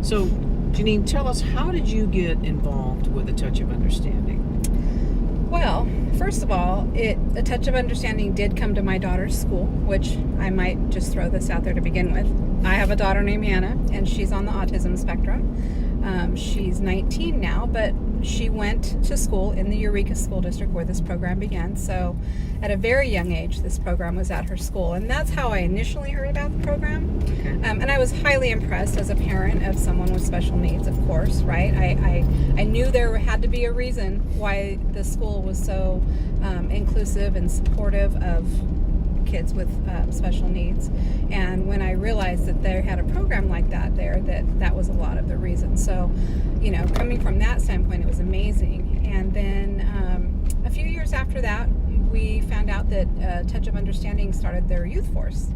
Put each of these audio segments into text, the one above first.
So, Jeneane, tell us, how did you get involved with A Touch of Understanding? Well, first of all, A Touch of Understanding did come to my daughter's school, which I might just throw this out there to begin with. I have a daughter named Hannah, and she's on the autism spectrum. She's 19 now, but she went to school in the Eureka School District where this program began. So at a very young age, this program was at her school. And that's how I initially heard about the program. Okay. And I was highly impressed as a parent of someone with special needs, of course, right? I knew there had to be a reason why the school was so inclusive and supportive of kids with special needs. And when I realized that they had a program like that there, that was a lot of the reason. So, you know, coming from that standpoint, it was amazing. And then a few years after that, we found out that Touch of Understanding started their youth force.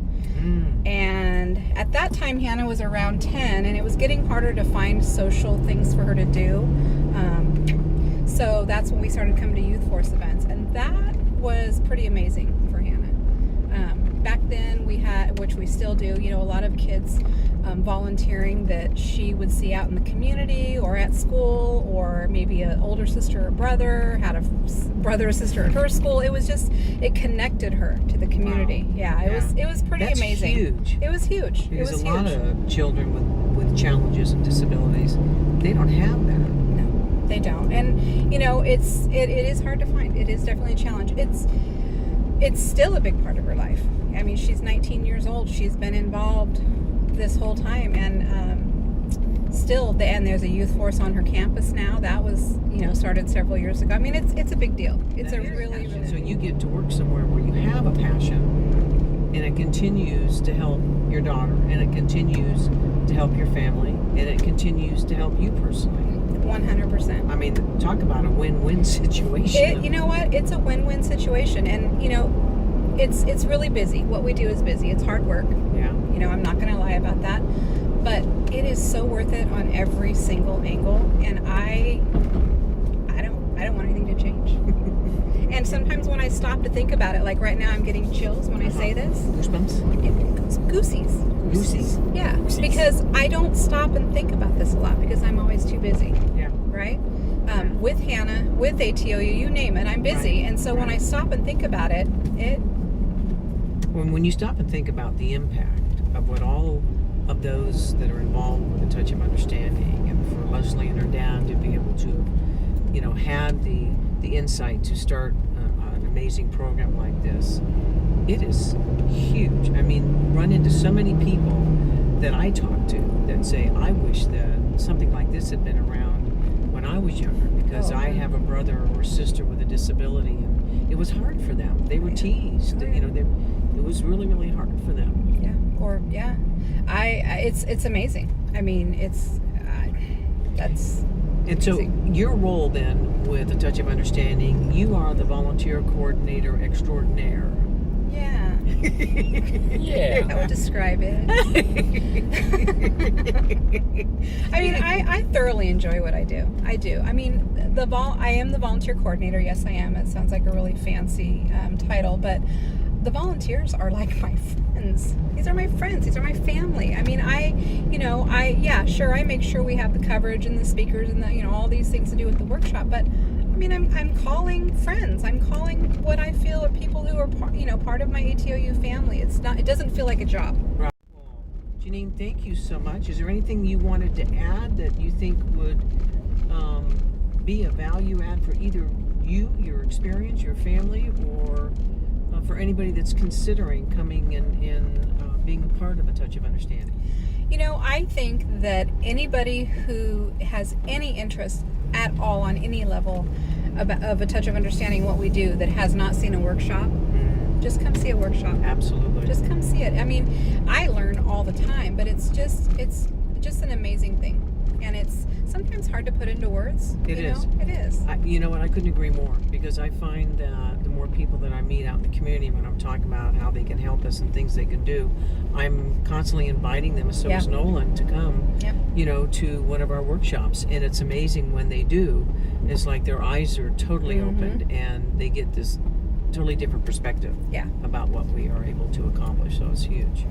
And at that time, Hannah was around 10, and it was getting harder to find social things for her to do. So that's when we started coming to youth force events, and that was pretty amazing for Hannah. Back then we had, which we still do, you know, a lot of kids volunteering that she would see out in the community or at school, or maybe an older sister or brother had a brother or sister at her school. It was just, it connected her to the community. Wow. Yeah, it was pretty That's amazing. Huge. It was huge. Because it was a huge. lot of children with challenges and disabilities, they don't have that. No, they don't. And you know, it is hard to find. It is definitely a challenge. It's still a big part of her life. I mean, she's 19 years old. She's been involved this whole time, and and there's a youth force on her campus now. That was, you know, started several years ago. I mean, it's a big deal. It's a really, really. So you get to work somewhere where you have a passion, and it continues to help your daughter, and it continues to help your family, and it continues to help you personally. 100%. I mean, talk about a win-win situation. You know what? It's a win-win situation, and you know, it's really busy. What we do is busy. It's hard work. Yeah. You know, I'm not going to lie about that, but it is so worth it on every single angle, and I don't want anything to change. And sometimes when I stop to think about it, like right now, I'm getting chills when I say this. Goosebumps. Goosies. Goosies. Yeah, Goosies. because I don't stop and think about this a lot because I'm always too busy. Yeah. Right? With Hannah, with ATOU, you name it, I'm busy. Right. And so when I stop and think about it, when you stop and think about the impact of what all of those that are involved with A Touch of Understanding, and for Leslie and her dad to be able to, you know, have the insight to start an amazing program like this, it is huge. I mean, run into so many people that I talk to that say, I wish that something like this had been around when I was younger, because I have a brother or sister with a disability, and it was hard for them. They were teased. You know, it was really, really hard for them. It's amazing. I mean, that's and so your role then with A Touch of Understanding, you are the volunteer coordinator extraordinaire. Yeah. Yeah. That would describe it. I mean, I thoroughly enjoy what I do. I do. I mean, I am the volunteer coordinator. Yes, I am. It sounds like a really fancy title, but the volunteers are like my friends. These are my friends. These are my family. I mean, I make sure we have the coverage and the speakers and the, you know, all these things to do with the workshop, but I mean, I'm calling friends. I'm calling what I feel are people who are part of my ATOU family. It doesn't feel like a job. Right. Well, Jeneane, thank you so much. Is there anything you wanted to add that you think would be a value add for either you, your experience, your family, or for anybody that's considering coming and being a part of A Touch of Understanding? You know, I think that anybody who has any interest at all on any level of A Touch of Understanding what we do that has not seen a workshop, just come see a workshop. Absolutely. Just come see it. I mean, I learn all the time, but it's just an amazing thing. And it's sometimes hard to put into words. It is. It is. You know what? I couldn't agree more, because I find that the more people that I meet out in the community when I'm talking about how they can help us and things they can do, I'm constantly inviting them, so is Nolan, to come, you know, to one of our workshops. And it's amazing when they do. It's like their eyes are totally opened, and they get this totally different perspective about what we are able to accomplish. So it's huge.